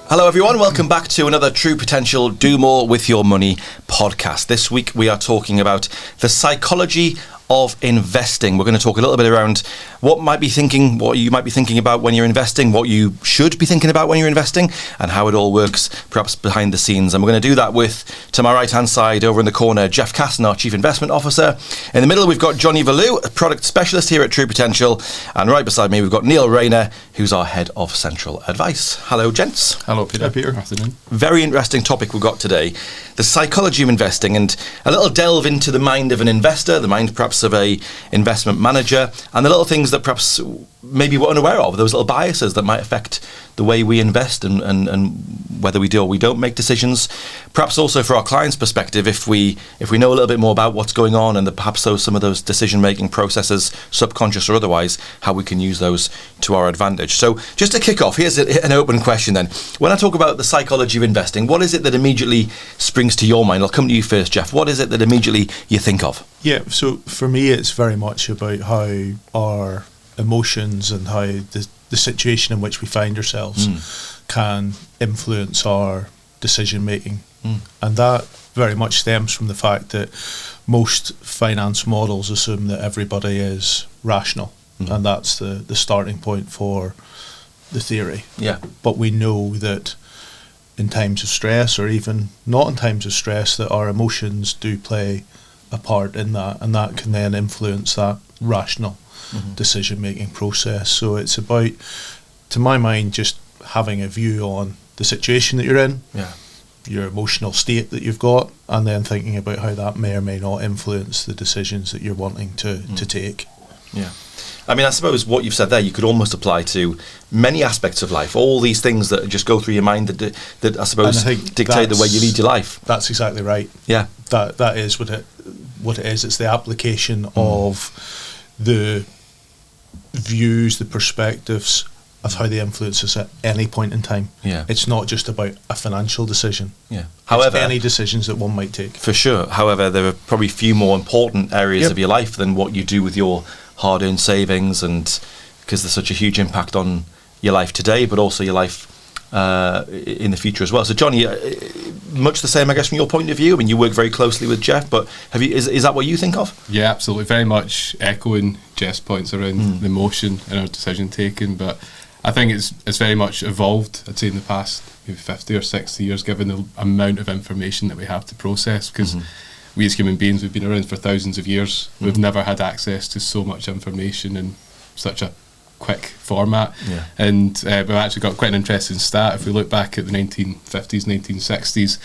Hello everyone, welcome back to another True Potential Do More With Your Money podcast. This week we are talking about the psychology of investing. We're going to talk a little bit around what you might be thinking about when you're investing, what you should be thinking about when you're investing, and how it all works perhaps behind the scenes. And we're going to do that with, to my right hand side over in the corner, Jeff Casson, our Chief Investment Officer. In the middle we've got Johnny Valou, a product specialist here at True Potential, and right beside me we've got Neil Rayner, who's our Head of Central Advice. Hello gents. Hello Peter. Hi, Peter. Afternoon. Very interesting topic we've got today, the psychology of investing, and a little delve into the mind of an investor, the mind perhaps of a investment manager, and the little things that perhaps maybe we're unaware of, those little biases that might affect the way we invest and whether we do or we don't make decisions. Perhaps also for our clients' perspective, if we know a little bit more about what's going on and perhaps some of those decision-making processes, subconscious or otherwise, how we can use those to our advantage. So just to kick off, here's an open question then. When I talk about the psychology of investing, what is it that immediately springs to your mind? I'll come to you first, Jeff. What is it that immediately you think of? Yeah, so for me it's very much about how our emotions and how the situation in which we find ourselves can influence our decision making. And that very much stems from the fact that most finance models assume that everybody is rational, and that's the starting point for the theory. Yeah. But we know that in times of stress, or even not in times of stress, that our emotions do play a part in that, and that can then influence that rational decision-making process. So it's about, to my mind, just having a view on the situation that you're in, your emotional state that you've got, and then thinking about how that may or may not influence the decisions that you're wanting to take. Yeah. I mean, I suppose what you've said there, you could almost apply to many aspects of life. All these things that just go through your mind that I suppose dictate the way you lead your life. That's exactly right. Yeah. That is what it is. It's the application of the views, the perspectives of how they influence us at any point in time. Yeah. It's not just about a financial decision. Yeah. However, it's any decisions that one might take. For sure. However, there are probably few more important areas of your life than what you do with your hard-earned savings, and because there's such a huge impact on your life today, but also your life in the future as well. So, Johnny, much the same, I guess, from your point of view. I mean, you work very closely with Jeff, but is that what you think of? Yeah, absolutely. Very much echoing Jeff's points around the emotion in our decision taking, but I think it's very much evolved, I'd say, in the past maybe 50 or 60 years, given the amount of information that we have to process, because we as human beings, we've been around for thousands of years. We've never had access to so much information in such a quick format. Yeah. And we've actually got quite an interesting stat. If we look back at the 1950s, 1960s,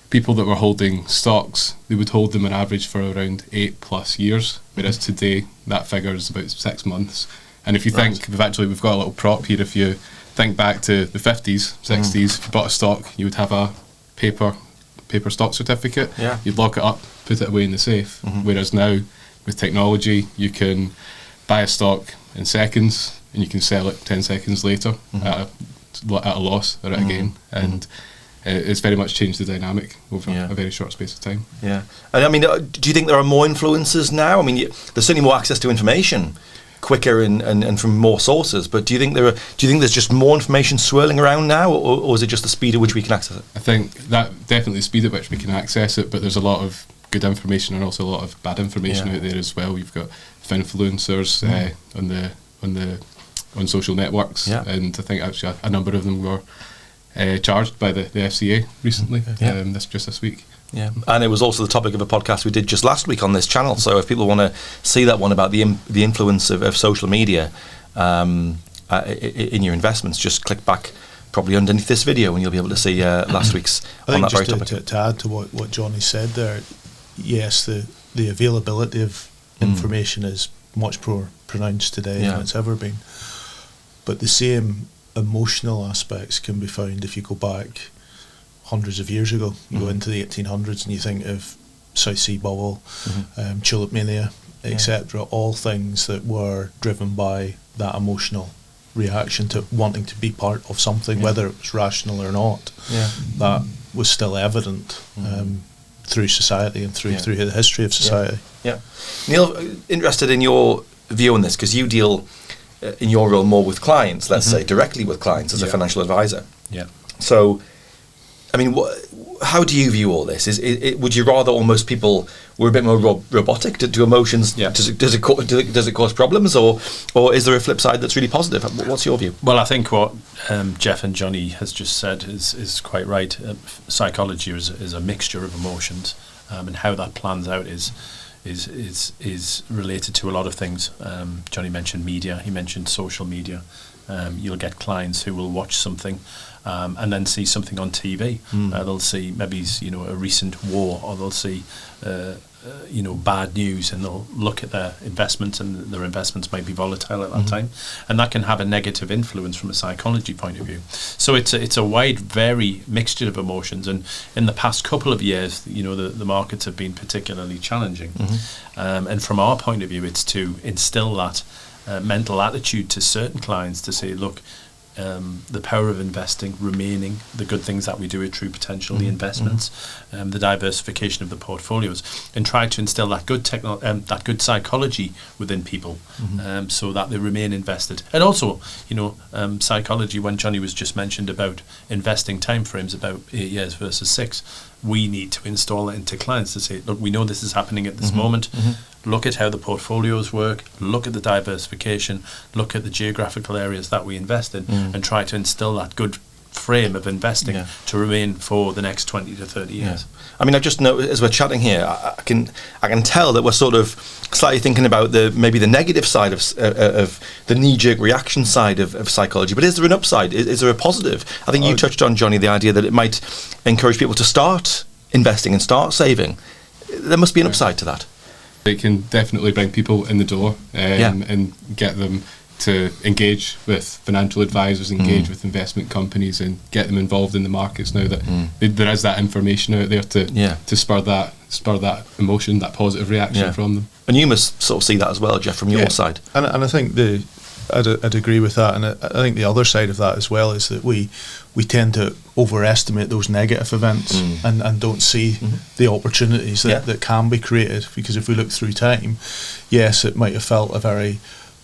people that were holding stocks, they would hold them on average for around 8+ years, whereas today that figure is about 6 months. And if you think, we've got a little prop here. If you think back to the 50s, 60s, if you bought a stock, you would have a paper stock certificate. Yeah. You'd lock it up, put it away in the safe. Whereas now, with technology, you can buy a stock in seconds and you can sell it 10 seconds later at a loss or at a gain. And it's very much changed the dynamic over a very short space of time. Yeah. And I mean, do you think there are more influences now? I mean, there's certainly more access to information, quicker and from more sources, but do you think there's just more information swirling around now, or is it just the speed at which we can access it? I think that definitely the speed at which we can access it, but there's a lot of good information and also a lot of bad information out there as well. You've got influencers on social networks, and I think actually a number of them were charged by the FCA recently, this week. Yeah, and it was also the topic of a podcast we did just last week on this channel. So if people want to see that one about the influence of social media in your investments, just click back probably underneath this video and you'll be able to see last week's on that very topic. To add to what Johnny said there, yes, the availability of information is much more pronounced today than it's ever been. But the same emotional aspects can be found if you go back hundreds of years ago. You go into the 1800s and you think of South Sea Bubble, Tulip Mania, etc. All things that were driven by that emotional reaction to wanting to be part of something, whether it was rational or not. That was still evident through society and through the history of society. Neil, interested in your view on this, because you deal in your role more with clients, let's say directly with clients as a financial advisor. So, I mean, how do you view all this? Would you rather almost people were a bit more robotic to emotions? Yeah. Does it cause problems, or is there a flip side that's really positive? What's your view? Well, I think what Jeff and Johnny has just said is quite right. Psychology is a mixture of emotions, and how that plans out is related to a lot of things. Johnny mentioned media. He mentioned social media. You'll get clients who will watch something and then see something on TV. They'll see maybe a recent war, or they'll see bad news, and they'll look at their investments, and their investments might be volatile at that time, and that can have a negative influence from a psychology point of view. So it's a wide, very mixture of emotions, and in the past couple of years, the markets have been particularly challenging, and from our point of view, it's to instill that mental attitude to certain clients to say, look, the power of investing, remaining, the good things that we do at True Potential, the investments, the diversification of the portfolios, and try to instill that good psychology within people, so that they remain invested. And also, psychology, when Johnny was just mentioned about investing timeframes, about 8 years versus 6, we need to install it into clients to say, look, we know this is happening at this moment. Look at how the portfolios work, look at the diversification, look at the geographical areas that we invest in, and try to instill that good frame of investing to remain for the next 20 to 30 years. I mean, I just know as we're chatting here, I can tell that we're sort of slightly thinking about maybe the negative side of the knee-jerk reaction side of psychology. But is there an upside? Is there a positive? I think you touched on, Johnny, the idea that it might encourage people to start investing and start saving. There must be an upside to that. It can definitely bring people in the door and get them to engage with financial advisors, engage with investment companies, and get them involved in the markets now that there is that information out there to spur that emotion, that positive reaction from them. And you must sort of see that as well, Jeff, from your side. And I think I'd agree with that, and I think the other side of that as well is that we tend to overestimate those negative events and don't see the opportunities that can be created, because if we look through time, yes, it might have felt a very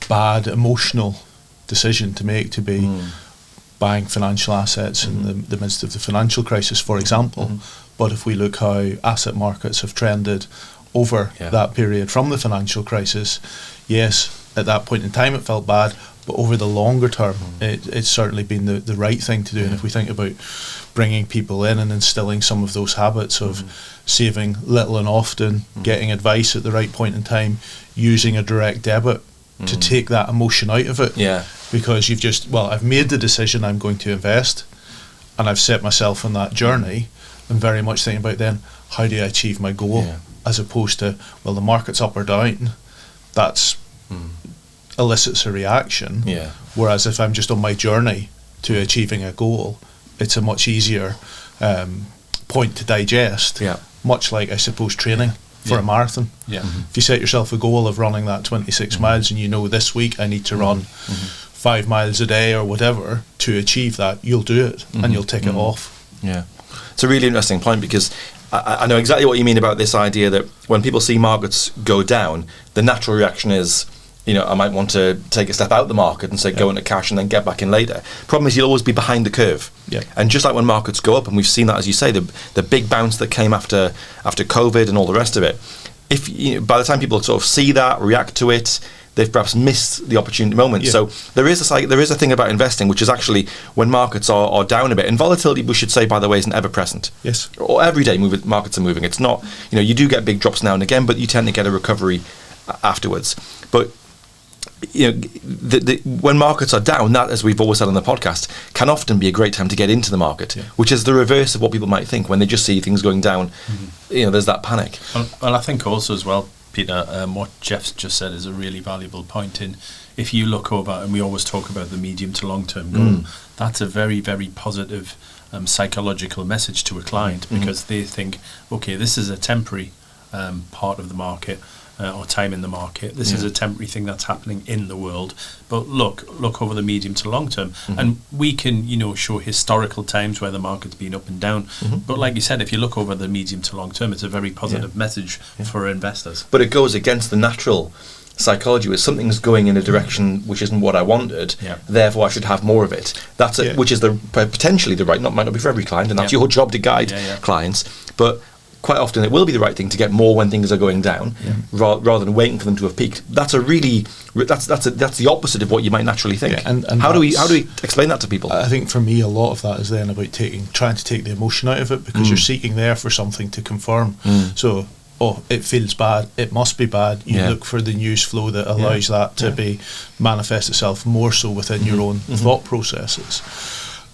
bad emotional decision to make, to be buying financial assets in the midst of the financial crisis, for example. But if we look how asset markets have trended over that period from the financial crisis, yes, at that point in time it felt bad, but over the longer term it's certainly been the right thing to do. And if we think about bringing people in and instilling some of those habits of saving little and often, getting advice at the right point in time, using a direct debit to take that emotion out of it, because you've just, I've made the decision I'm going to invest, and I've set myself on that journey, and very much thinking about then, how do I achieve my goal, as opposed to, the market's up or down, that's elicits a reaction, whereas if I'm just on my journey to achieving a goal, it's a much easier point to digest, much like, I suppose, training for a marathon. If you set yourself a goal of running that 26 miles, and this week I need to run 5 miles a day or whatever to achieve that, you'll do it and you'll tick it off. It's a really interesting point, because I know exactly what you mean about this idea that when people see markets go down, the natural reaction is, I might want to take a step out of the market and say go into cash and then get back in later. Problem is, you'll always be behind the curve. And just like when markets go up, and we've seen that, as you say, the big bounce that came after COVID and all the rest of it, if by the time people sort of see that, react to it, they've perhaps missed the opportunity moment. So there is a thing about investing, which is actually when markets are down a bit, and volatility, we should say, by the way, isn't ever present. Or every day markets are moving. It's not, you do get big drops now and again, but you tend to get a recovery afterwards. But when markets are down, that, as we've always said on the podcast, can often be a great time to get into the market, which is the reverse of what people might think when they just see things going down. There's that panic. Well, I think also as well, Peter, what Jeff's just said is a really valuable point. In if you look over, and we always talk about the medium to long term goal, that's a very, very positive psychological message to a client, because they think, okay, this is a temporary part of the market, or time in the market. This is a temporary thing that's happening in the world. But look over the medium to long term. And we can, show historical times where the market's been up and down. But like you said, if you look over the medium to long term, it's a very positive message for investors. But it goes against the natural psychology was something's going in a direction which isn't what I wanted, therefore I should have more of it. That's it, which is potentially the right, might not be for every client, and that's your job to guide clients, but quite often it will be the right thing to get more when things are going down, rather than waiting for them to have peaked. That's that's the opposite of what you might naturally think. Yeah, and how do we explain that to people? I think for me, a lot of that is then about trying to take the emotion out of it, because you're seeking there for something to confirm. So, it feels bad, it must be bad. You look for the news flow that allows that to be manifest itself more so within your own thought processes.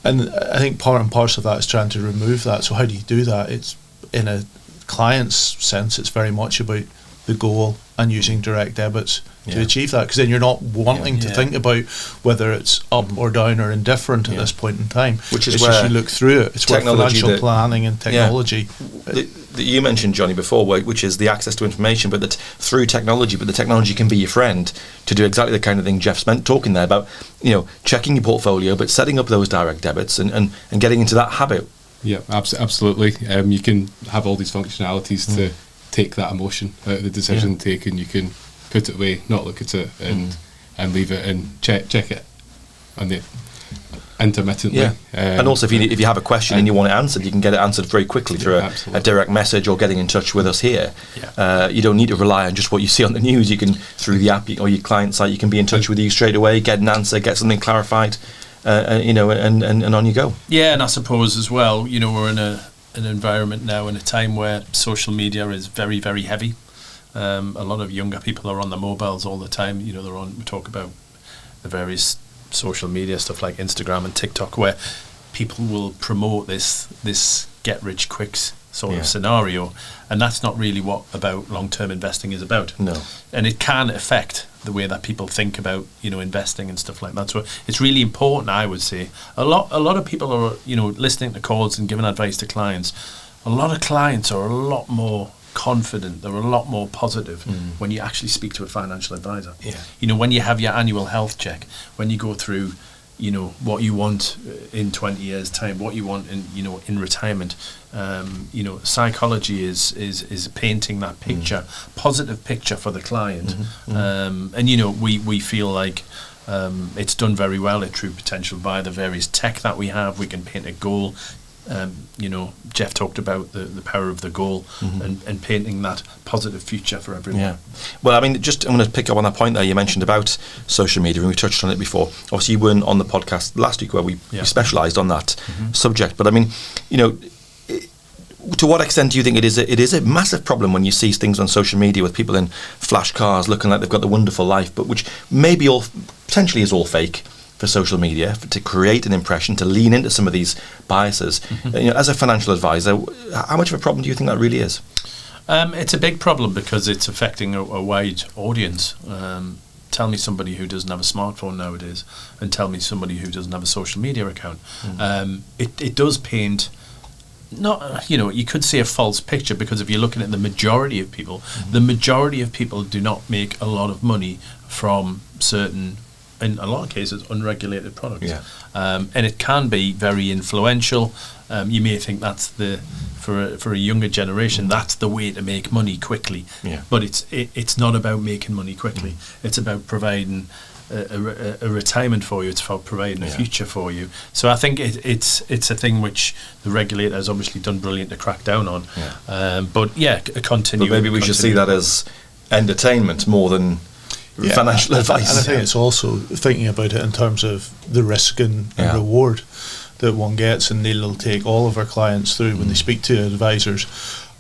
And I think part and parcel of that is trying to remove that. So how do you do that? It's in a client's sense, it's very much about the goal and using direct debits to achieve that, because then you're not wanting to think about whether it's up or down or indifferent at this point in time. Which is it's where just you look through it. It's where financial planning and technology. That you mentioned, Johnny, before, which is the access to information, but that through technology, but the technology can be your friend to do exactly the kind of thing Jeff's talking there about, checking your portfolio, but setting up those direct debits and getting into that habit. Yeah, absolutely. You can have all these functionalities to take that emotion out of the decision taking. You can put it away, not look at it, and leave it, and check it on the intermittently. And also, if you have a question and you want it answered, you can get it answered very quickly through a direct message or getting in touch with us here. You don't need to rely on just what you see on the news. You can, through the app or your client site, you can be in touch with you straight away, get an answer, get something clarified, and on you go. Yeah, and I suppose as well, we're in an environment now, in a time where social media is very, very heavy. A lot of younger people are on their mobiles all the time. They're on. We talk about the various social media stuff like Instagram and TikTok, where people will promote this get rich quick sort of scenario, and that's not really what about long-term investing is about. No, and it can affect the way that people think about investing and stuff like that. So it's really important, I would say. A lot of people are listening to calls and giving advice to clients. A lot of clients are a lot more confident, they're a lot more positive when you actually speak to a financial advisor. When you have your annual health check, when you go through what you want in 20 years time, what you want in retirement. Psychology is painting that picture, positive picture for the client. And we feel like it's done very well at True Potential by the various tech that we have. We can paint a goal. Jeff talked about the power of the goal and painting that positive future for everyone. Yeah. Well, I mean, I'm going to pick up on that point there you mentioned about social media, and we touched on it before. Obviously, you weren't on the podcast last week where we specialised on that subject. But I mean, to what extent do you think it is a massive problem when you see things on social media with people in flash cars looking like they've got the wonderful life, but which maybe potentially is all fake for social media, to create an impression, to lean into some of these biases? As a financial advisor, how much of a problem do you think that really is? It's a big problem because it's affecting a wide audience. Tell me somebody who doesn't have a smartphone nowadays, and tell me somebody who doesn't have a social media account. It does paint, not you could say a false picture, because if you're looking at the majority of people, do not make a lot of money from certain, in a lot of cases, unregulated products. And it can be very influential. You may think that's for a younger generation, that's the way to make money quickly. But it's not about making money quickly. It's about providing a retirement for you. It's about providing a future for you. So I think it's a thing which the regulator has obviously done brilliant to crack down on. But maybe we should see that as entertainment more than financial advice. And I think it's also thinking about it in terms of the risk and reward that one gets, and Neil will take all of our clients through when they speak to advisors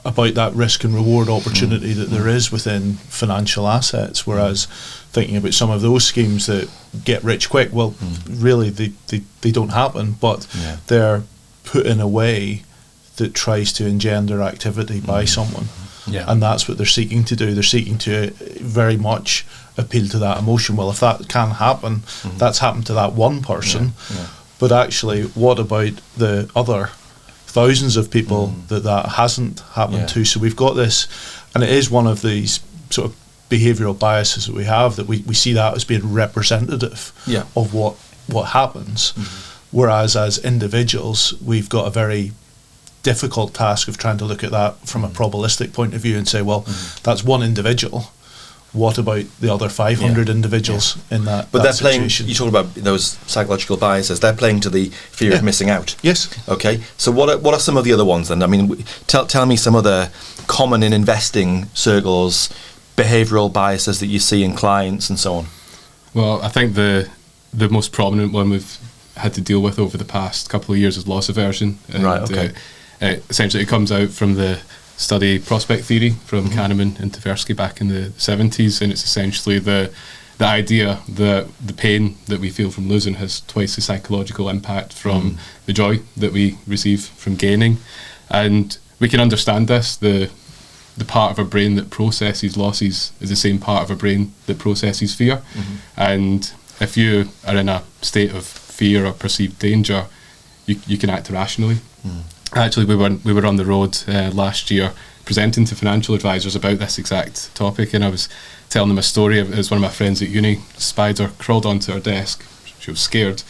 about that risk and reward opportunity that there is within financial assets, whereas thinking about some of those schemes that get rich quick, well, really they don't happen, but they're put in a way that tries to engender activity by someone. And that's what they're seeking to do. They're seeking to very much appeal to that emotion. Well, if that can happen, that's happened to that one person. But actually, what about the other thousands of people that hasn't happened to? So we've got this, and it is one of these sort of behavioural biases that we have, that we see that as being representative of what happens. Whereas as individuals, we've got a very difficult task of trying to look at that from a probabilistic point of view and say, well, that's one individual. what about the other 500 individuals in that? But that they're situation? playing. You talk about those psychological biases. They're playing to the fear of missing out. Yes. Okay. So what are some of the other ones then? I mean, tell me some other common in investing circles, behavioural biases that you see in clients and so on. Well, I think the most prominent one we've had to deal with over the past couple of years is loss aversion. And, right. Okay. Essentially, it comes out from the study prospect theory from Kahneman and Tversky back in the 70s, and it's essentially the idea that the pain that we feel from losing has twice the psychological impact from the joy that we receive from gaining. And we can understand this. The part of our brain that processes losses is the same part of our brain that processes fear. And if you are in a state of fear or perceived danger, you can act irrationally. Actually, we were on the road last year presenting to financial advisors about this exact topic, and I was telling them a story. It was one of my friends at uni. A spider crawled onto her desk. She was scared,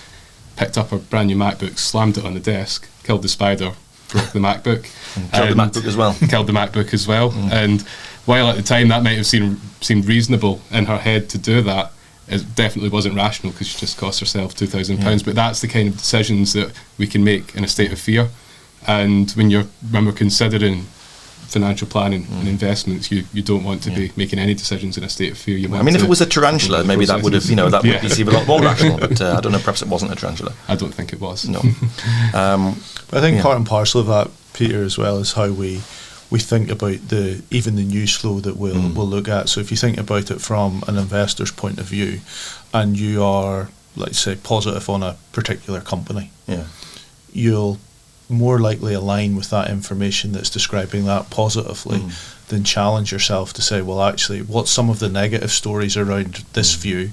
picked up her brand new MacBook, slammed it on the desk, killed the spider, broke the MacBook. Killed the MacBook as well. Killed the MacBook as well. And while at the time that might have seemed reasonable in her head to do that, it definitely wasn't rational because she just cost herself £2,000. But that's the kind of decisions that we can make in a state of fear. And when we're considering financial planning and investments, you don't want to be making any decisions in a state of fear. If it was a tarantula, maybe that would have, that would be seen a lot more rational. But I don't know, perhaps it wasn't a tarantula. I don't think it was. No. I think part and parcel of that, Peter, as well, is how we think about even the news flow that we'll look at. So if you think about it from an investor's point of view, and you are, let's say, positive on a particular company, you'll more likely align with that information that's describing that positively than challenge yourself to say, well, actually, what's some of the negative stories around this view,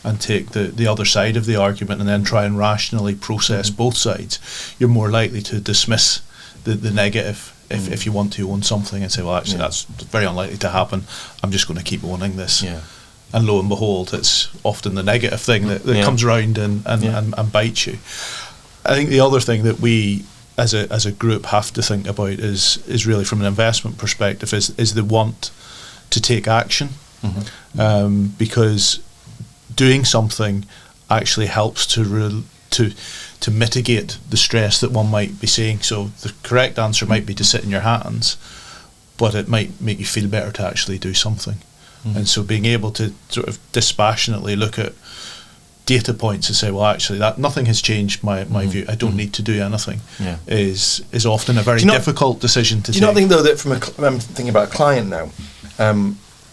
and take the other side of the argument and then try and rationally process both sides. You're more likely to dismiss the negative if you want to own something and say, well, actually, that's very unlikely to happen. I'm just going to keep owning this. And lo and behold, it's often the negative thing that comes around and bites you. I think the other thing that we as a group have to think about is really from an investment perspective is the want to take action, because doing something actually helps to mitigate the stress that one might be seeing. So the correct answer might be to sit in your hands, but it might make you feel better to actually do something. And so being able to sort of dispassionately look at data points and say, well, actually, that nothing has changed my view. I don't need to do anything. Is often a very difficult decision to take. Do you not think, though, that I'm thinking about a client now,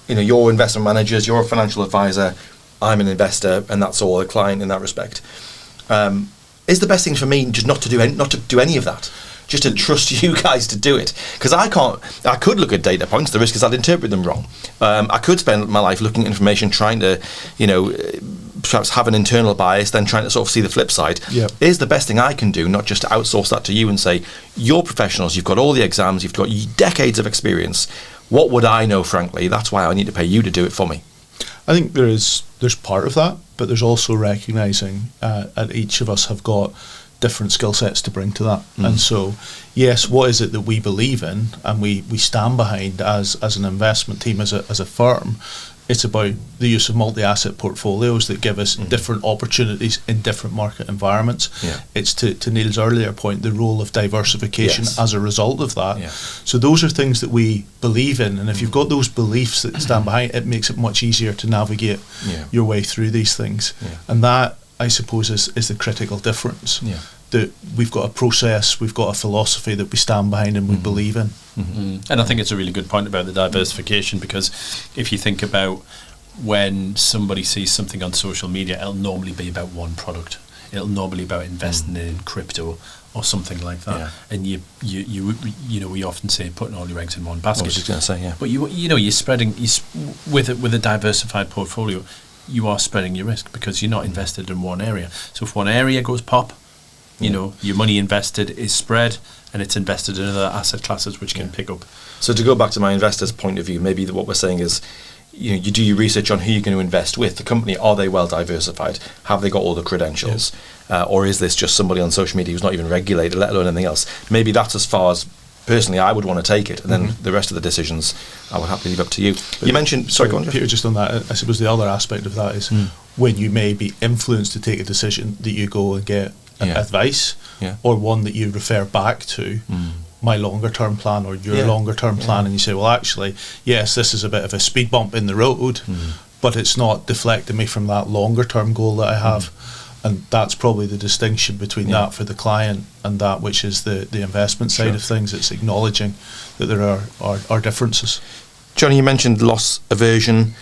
you're investment managers, you're a financial advisor, I'm an investor, and that's all a client in that respect. Is the best thing for me just not to do any of that? Just to trust you guys to do it, because I could look at data points. The risk is I'd interpret them wrong. I could spend my life looking at information, trying to, perhaps have an internal bias, then trying to sort of see the flip side. Is the best thing I can do, not just to outsource that to you and say, you're professionals, you've got all the exams, you've got decades of experience. What would I know, frankly? That's why I need to pay you to do it for me. I think there's part of that, but there's also recognising that each of us have got different skill sets to bring to that. And so, yes, what is it that we believe in and we stand behind as an investment team, as a firm? It's about the use of multi-asset portfolios that give us different opportunities in different market environments. It's to Neil's earlier point, the role of diversification as a result of that. So those are things that we believe in, and if you've got those beliefs that stand behind it, makes it much easier to navigate your way through these things. And that, I suppose, is the critical difference. That we've got a process, we've got a philosophy that we stand behind and we believe in. And I think it's a really good point about the diversification, because if you think about when somebody sees something on social media, it'll normally be about one product. It'll normally be about investing in crypto or something like that. And you we often say putting all your eggs in one basket. I was just going to say, But you're spreading with a diversified portfolio. You are spreading your risk because you're not invested in one area. So if one area goes pop, your money invested is spread and it's invested in other asset classes which can pick up. So to go back to my investor's point of view, maybe what we're saying is, you do your research on who you're going to invest with. The company, are they well diversified? Have they got all the credentials? Or is this just somebody on social media who's not even regulated, let alone anything else? Maybe that's as far as personally I would want to take it, and then the rest of the decisions I would happily leave up to you. But you mentioned, sorry, go on, Jeff. Peter, just on that, I suppose the other aspect of that is when you may be influenced to take a decision that you go and get advice, or one that you refer back to my longer term plan or your longer term plan, and you say, well, actually, yes, this is a bit of a speed bump in the road, but it's not deflecting me from that longer term goal that I have. And that's probably the distinction between that for the client and that which is the investment side of things. It's acknowledging that there are differences. Johnny, you mentioned loss aversion.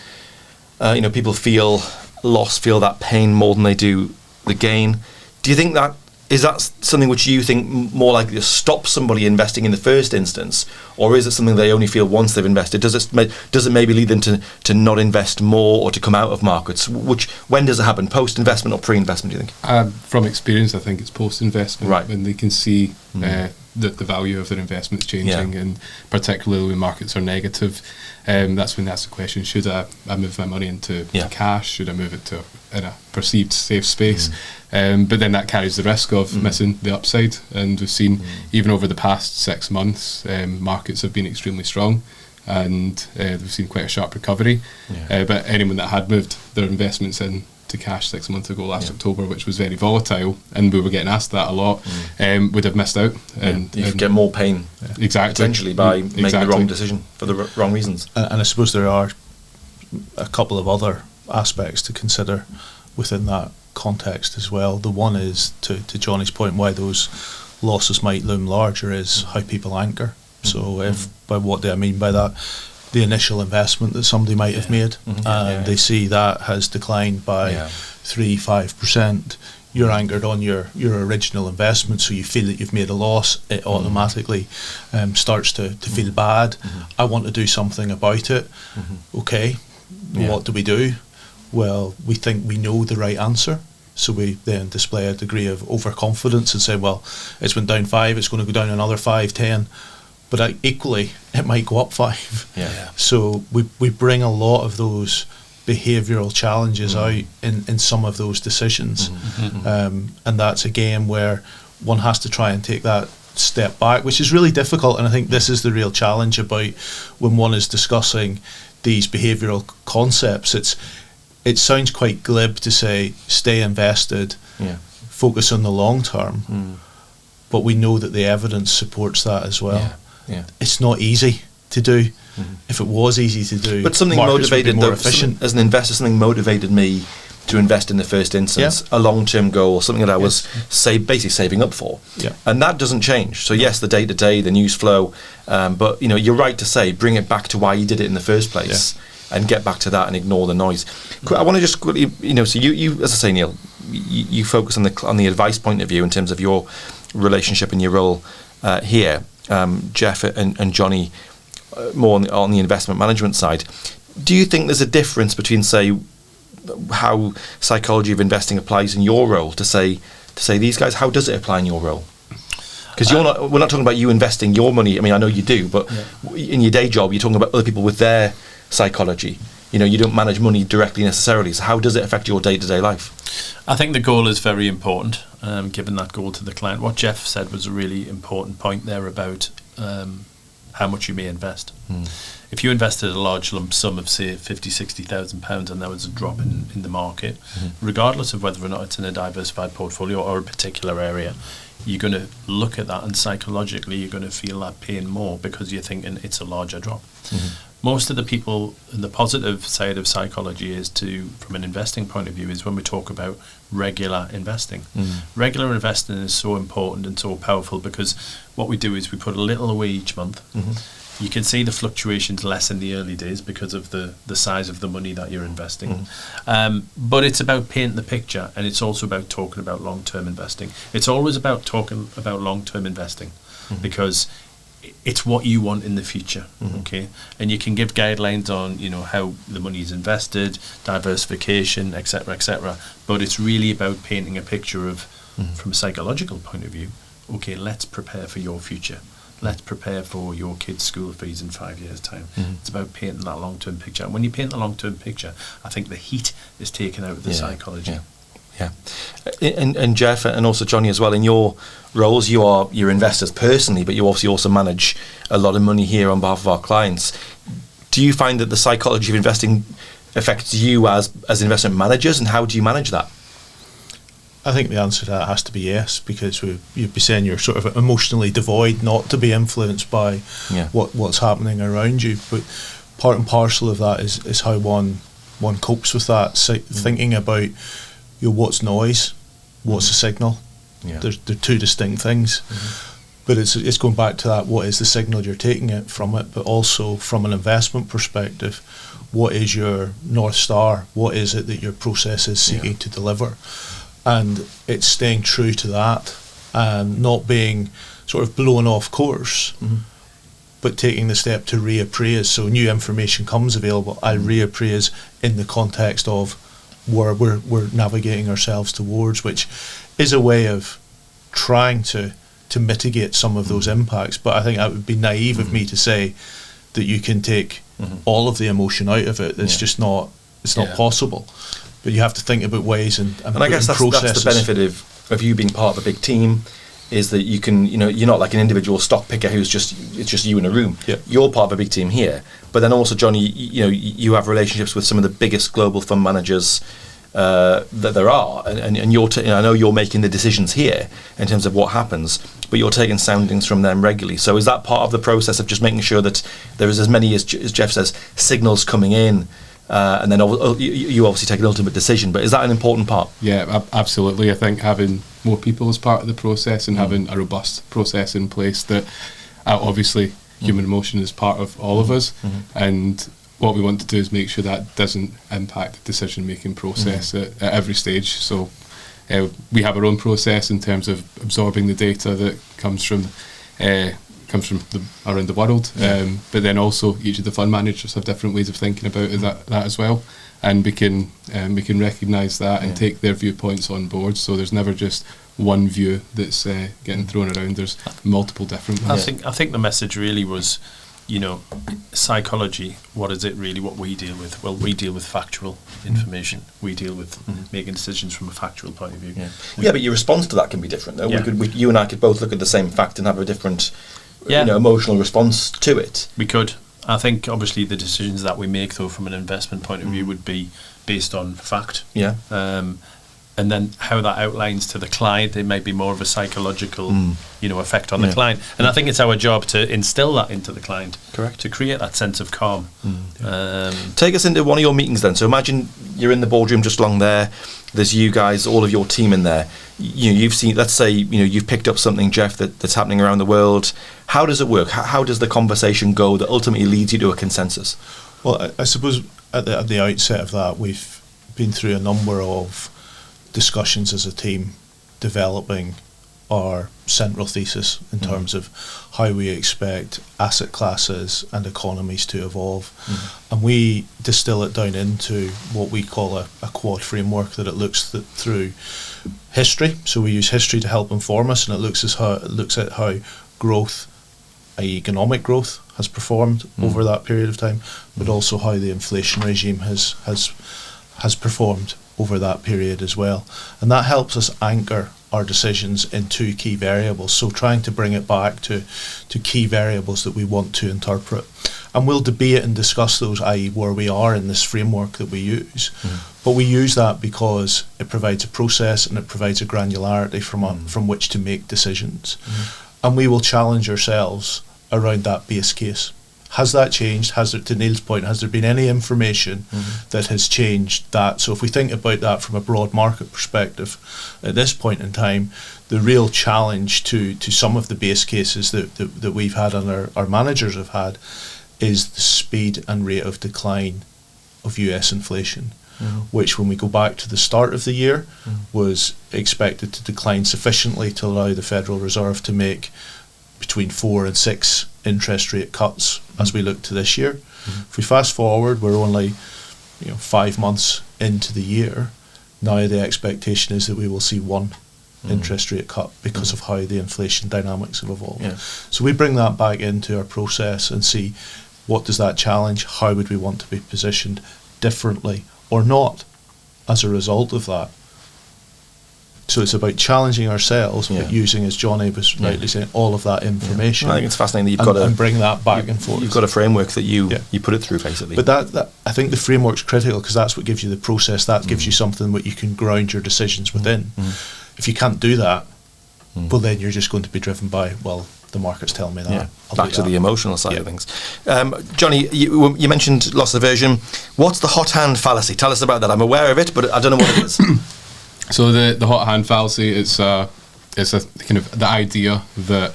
People feel loss, feel that pain more than they do the gain. Do you think that is something which you think more likely to stop somebody investing in the first instance, or is it something they only feel once they've invested? Does it maybe lead them to not invest more or to come out of markets? When does it happen? Post-investment or pre-investment, do you think? From experience, I think it's post-investment, right, when they can see that the value of their investment's changing, and particularly when markets are negative. That's when that's the question: should I move my money into cash? Should I move it in a perceived safe space? But then that carries the risk of missing the upside. And we've seen even over the past 6 months, markets have been extremely strong, and we've seen quite a sharp recovery. But anyone that had moved their investments into cash 6 months ago, last October, which was very volatile, and we were getting asked that a lot, would have missed out. And you get more pain, potentially, by making the wrong decision for the wrong reasons. And I suppose there are a couple of other aspects to consider within that context as well. The one is, to Johnny's point, why those losses might loom larger is how people anchor. So by what do I mean by that? The initial investment that somebody might have made, and they see that has declined by 3-5%. You're anchored on your original investment, so you feel that you've made a loss. It automatically starts to feel bad. I want to do something about it. Okay, what do we do? Well, we think we know the right answer, so we then display a degree of overconfidence and say, well, it's went down 5, it's going to go down another 5, 10, but equally it might go up 5. So we bring a lot of those behavioural challenges out in some of those decisions, and that's a game where one has to try and take that step back, which is really difficult. And I think this is the real challenge about when one is discussing these behavioural concepts. It sounds quite glib to say stay invested, focus on the long term, but we know that the evidence supports that as well. It's not easy to do. If it was easy to do, but something motivated, more efficient. As an investor, something motivated me to invest in the first instance, a long-term goal, something that I was basically saving up for, and that doesn't change. So yes, the day-to-day, the news flow, but you're right to say bring it back to why you did it in the first place. And get back to that and ignore the noise. I want to just quickly, so you, as I say, Neil, you focus on the advice point of view in terms of your relationship and your role here. Jeff and Johnny, more on the investment management side. Do you think there's a difference between, say, how psychology of investing applies in your role to say these guys? How does it apply in your role? Because we're not talking about you investing your money. I mean, I know you do, but in your day job, you're talking about other people with their psychology. You don't manage money directly necessarily. So how does it affect your day-to-day life? I think the goal is very important, given that goal to the client. What Jeff said was a really important point there about how much you may invest. If you invested a large lump sum of, say, £50,000-60,000 and there was a drop in the market, regardless of whether or not it's in a diversified portfolio or a particular area, you're going to look at that and psychologically you're going to feel that pain more because you're thinking it's a larger drop. Most of the people, the positive side of psychology is from an investing point of view, is when we talk about regular investing. Regular investing is so important and so powerful because what we do is we put a little away each month. You can see the fluctuations less in the early days because of the size of the money that you're investing. But it's about painting the picture, and it's also about talking about long-term investing. It's always about talking about long-term investing because it's what you want in the future, okay? And you can give guidelines on, how the money is invested, diversification, etc., but it's really about painting a picture of, from a psychological point of view, okay, let's prepare for your future. Let's prepare for your kids' school fees in 5 years' time. It's about painting that long-term picture. And when you paint the long-term picture, I think the heat is taken out of the psychology. Yeah. And Jeff, and also Johnny as well, in your roles, you're investors personally, but you obviously also manage a lot of money here on behalf of our clients. Do you find that the psychology of investing affects you as investment managers, and how do you manage that? I think the answer to that has to be yes, because you'd be saying you're sort of emotionally devoid, not to be influenced by what's happening around you. But part and parcel of that is how one copes with that. Thinking about what's noise, what's a signal. Yeah. They're two distinct things. But it's going back to that, what is the signal you're taking it from it, but also from an investment perspective, what is your North Star? What is it that your process is seeking to deliver? And it's staying true to that and not being sort of blown off course, but taking the step to reappraise. So new information comes available, I reappraise in the context of where we're navigating ourselves towards, which is a way of trying to mitigate some of those impacts. But I think that would be naive of me to say that you can take all of the emotion out of it. It's just not possible. But you have to think about ways and I guess that's the benefit of you being part of a big team, is that you can, you're not like an individual stock picker it's just you in a room. Yep. You're part of a big team here. But then also, Johnny, you have relationships with some of the biggest global fund managers that there are, and you're I know you're making the decisions here in terms of what happens, but you're taking soundings from them regularly. So is that part of the process of just making sure that there is as many, as Jeff says, signals coming in, and then you obviously take an ultimate decision, but is that an important part? Yeah, absolutely. I think having more people as part of the process and having a robust process in place that obviously human emotion is part of all of us, and what we want to do is make sure that doesn't impact the decision-making process at every stage. So we have our own process in terms of absorbing the data that comes from around the world, but then also each of the fund managers have different ways of thinking about that as well, and we can recognise that and take their viewpoints on board. So there's never just one view that's getting thrown around. There's multiple different ones. I think the message really was, psychology, what is it really what we deal with? Well, we deal with factual information. We deal with making decisions from a factual point of view. Yeah, but your response to that can be different, though. Yeah. You and I could both look at the same fact and have a different emotional response to it. We could. I think, obviously, the decisions that we make, though, from an investment point of view would be based on fact. Yeah. And then how that outlines to the client, there may be more of a psychological, effect on the client. And I think it's our job to instill that into the client. Correct. To create that sense of calm. Take us into one of your meetings then. So imagine you're in the boardroom just along there. There's you guys, all of your team in there. You've seen, let's say, you've picked up something, Jeff, that's happening around the world. How does it work? How does the conversation go that ultimately leads you to a consensus? Well, I suppose at the outset of that, we've been through a number of discussions as a team, developing our central thesis in terms of how we expect asset classes and economies to evolve. And we distill it down into what we call a quad framework, that it looks through history. So we use history to help inform us, and it looks at how growth, i.e. economic growth, has performed over that period of time, but also how the inflation regime has performed over that period as well. And that helps us anchor our decisions in two key variables. So trying to bring it back to key variables that we want to interpret. And we'll debate and discuss those, i.e. where we are in this framework that we use. But we use that because it provides a process and it provides a granularity from which to make decisions. And we will challenge ourselves around that base case. Has that changed? To Neil's point, has there been any information that has changed that? So if we think about that from a broad market perspective, at this point in time, the real challenge to some of the base cases that we've had and our managers have had is the speed and rate of decline of US inflation, which, when we go back to the start of the year, was expected to decline sufficiently to allow the Federal Reserve to make between 4 and 6 interest rate cuts as we look to this year. If we fast forward, we're only 5 months into the year. Now the expectation is that we will see 1 interest rate cut because of how the inflation dynamics have evolved. So we bring that back into our process and see, what does that challenge? How would we want to be positioned differently or not as a result of that? So it's about challenging ourselves, but using, as Johnny was rightly saying, all of that information. I think it's fascinating that you've got and bring that back and forth. You've got a framework that you put it through, basically. But that I think the framework's critical, because that's what gives you the process. That gives you something that you can ground your decisions within. If you can't do that, well, then you're just going to be driven by, well, the market's telling me that. Yeah. Back to the emotional side of things. Johnny, you mentioned loss aversion. What's the hot hand fallacy? Tell us about that. I'm aware of it, but I don't know what it is. So the hot hand fallacy, it's a kind of the idea that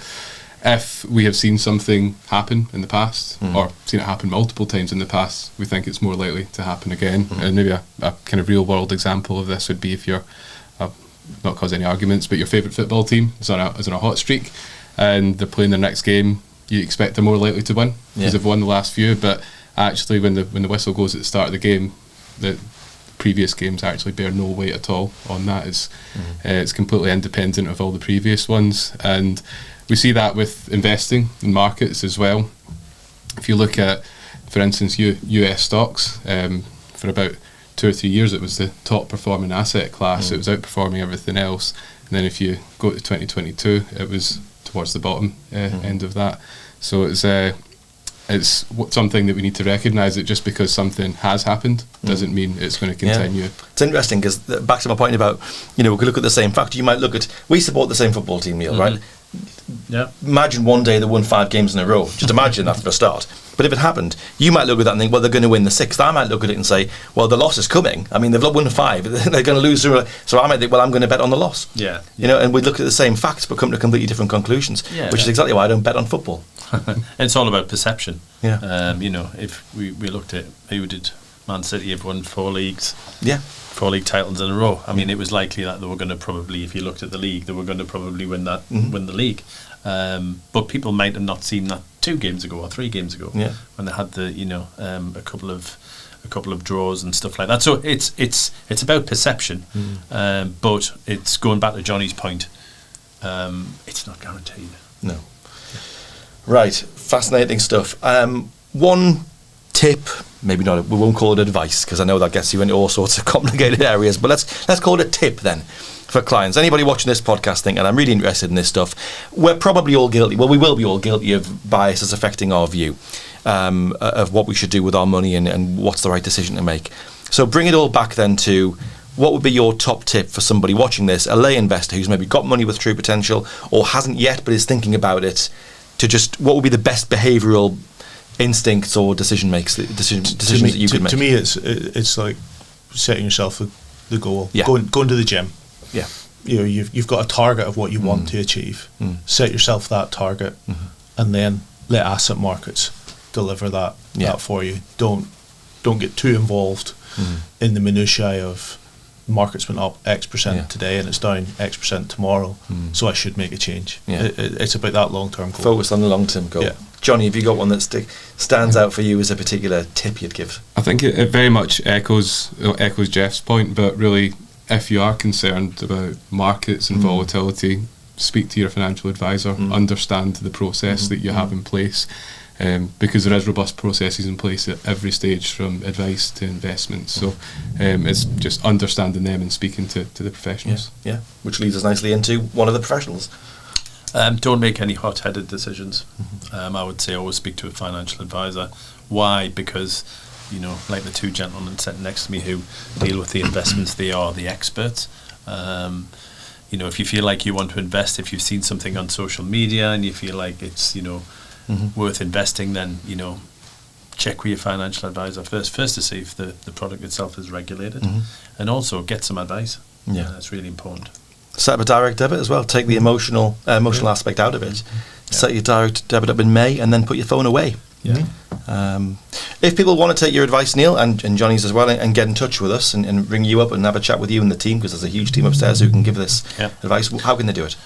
if we have seen something happen in the past, or seen it happen multiple times in the past, we think it's more likely to happen again. And maybe a kind of real world example of this would be if you're, not cause any arguments, but your favourite football team is on a hot streak and they're playing their next game, you expect they're more likely to win because they've won the last few. But actually, when the whistle goes at the start of the game, the previous games actually bear no weight at all on that. It's completely independent of all the previous ones, and we see that with investing in markets as well. If you look at, for instance, US stocks, for about 2 or 3 years it was the top performing asset class. It was outperforming everything else, and then if you go to 2022 it was towards the bottom end of that. So it's something that we need to recognise, that just because something has happened doesn't mean it's going to continue. It's interesting, because back to my point about, we could look at the same fact. You might look at, we support the same football team, Neil, right? Yeah. Imagine one day they won 5 games in a row. Just imagine that for a start. But if it happened, you might look at that and think, well, they're going to win the 6th. I might look at it and say, well, the loss is coming. I mean, they've won 5. They're going to lose 0. So I might think, well, I'm going to bet on the loss. Yeah. And we'd look at the same facts but come to completely different conclusions, which is exactly why I don't bet on football. It's all about perception. Yeah. If we looked at who did Man City have won 4 leagues. Yeah. 4 league titles in a row. I mean, it was likely that they were going to probably, if you looked at the league, they were going to probably win the league. But people might have not seen that 2 games ago or 3 games ago when they had the a couple of draws and stuff like that. So it's about perception, but it's going back to Johnny's point. It's not guaranteed. No. Right, fascinating stuff. One tip, maybe not. We won't call it advice, because I know that gets you into all sorts of complicated areas. But let's call it a tip then for clients. Anybody watching this podcast thinking, I'm really interested in this stuff. We're probably all guilty. Well, we will be all guilty of biases affecting our view of what we should do with our money and what's the right decision to make. So bring it all back then to, what would be your top tip for somebody watching this, a lay investor who's maybe got money with true potential or hasn't yet but is thinking about it, to just, what would be the best behavioural instincts or decisions that you could make? To me, it's like setting yourself the goal. Yeah. Going to the gym. Yeah. You've got a target of what you want to achieve. Set yourself that target, and then let asset markets deliver that for you. Don't get too involved in the minutiae of, market's went up X% today and it's down X% tomorrow, so I should make a change. It's about that long-term goal. Focus on the long-term goal. Johnny, have you got one that stands out for you as a particular tip you'd give? I think it very much echoes Jeff's point, but really, if you are concerned about markets and volatility, speak to your financial advisor, understand the process that you have in place, because there is robust processes in place at every stage, from advice to investments. So it's just understanding them and speaking to the professionals. Yeah, which leads us nicely into one of the professionals. Don't make any hot-headed decisions. I would say always speak to a financial advisor. Why? Because, like the 2 gentlemen sitting next to me who deal with the investments, they are the experts. If you feel like you want to invest, if you've seen something on social media and you feel like it's, worth investing, then, check with your financial advisor first to see if the product itself is regulated, and also get some advice. That's really important. Set up a direct debit as well. Take the emotional aspect out of it. Set your direct debit up in May and then put your phone away. If people want to take your advice, Neil, and Johnny's as well, and get in touch with us and ring you up and have a chat with you and the team, because there's a huge team upstairs who can give this advice, how can they do it?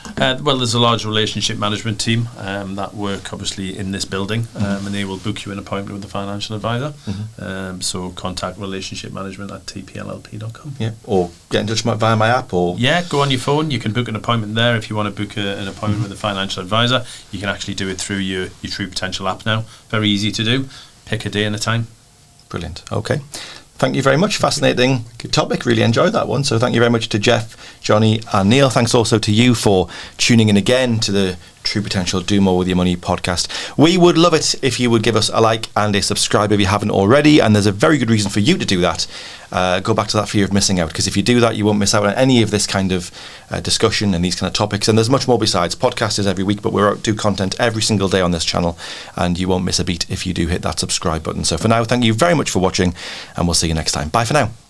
Well, there's a large relationship management team that work obviously in this building, and they will book you an appointment with a financial advisor. So contact relationshipmanagement@tpllp.com. Or get in touch via my app, or go on your phone. You can book an appointment there. If you want to book an appointment with a financial advisor, you can actually do it through your True Potential app now. Very easy to do. Pick a day and a time. Brilliant. Okay. Thank you very much. Fascinating topic. Really enjoyed that one. So thank you very much to Jeff, Johnny and Neil. Thanks also to you for tuning in again to the True Potential Do More With Your Money podcast. We would love it if you would give us a like and a subscribe if you haven't already, and there's a very good reason for you to do that. Go back to that fear of missing out, because if you do that, you won't miss out on any of this kind of discussion and these kind of topics. And there's much more besides. Podcast is every week, but we're out do content every single day on this channel, and you won't miss a beat if you do hit that subscribe button. So for now, thank you very much for watching, and we'll see you next time. Bye for now.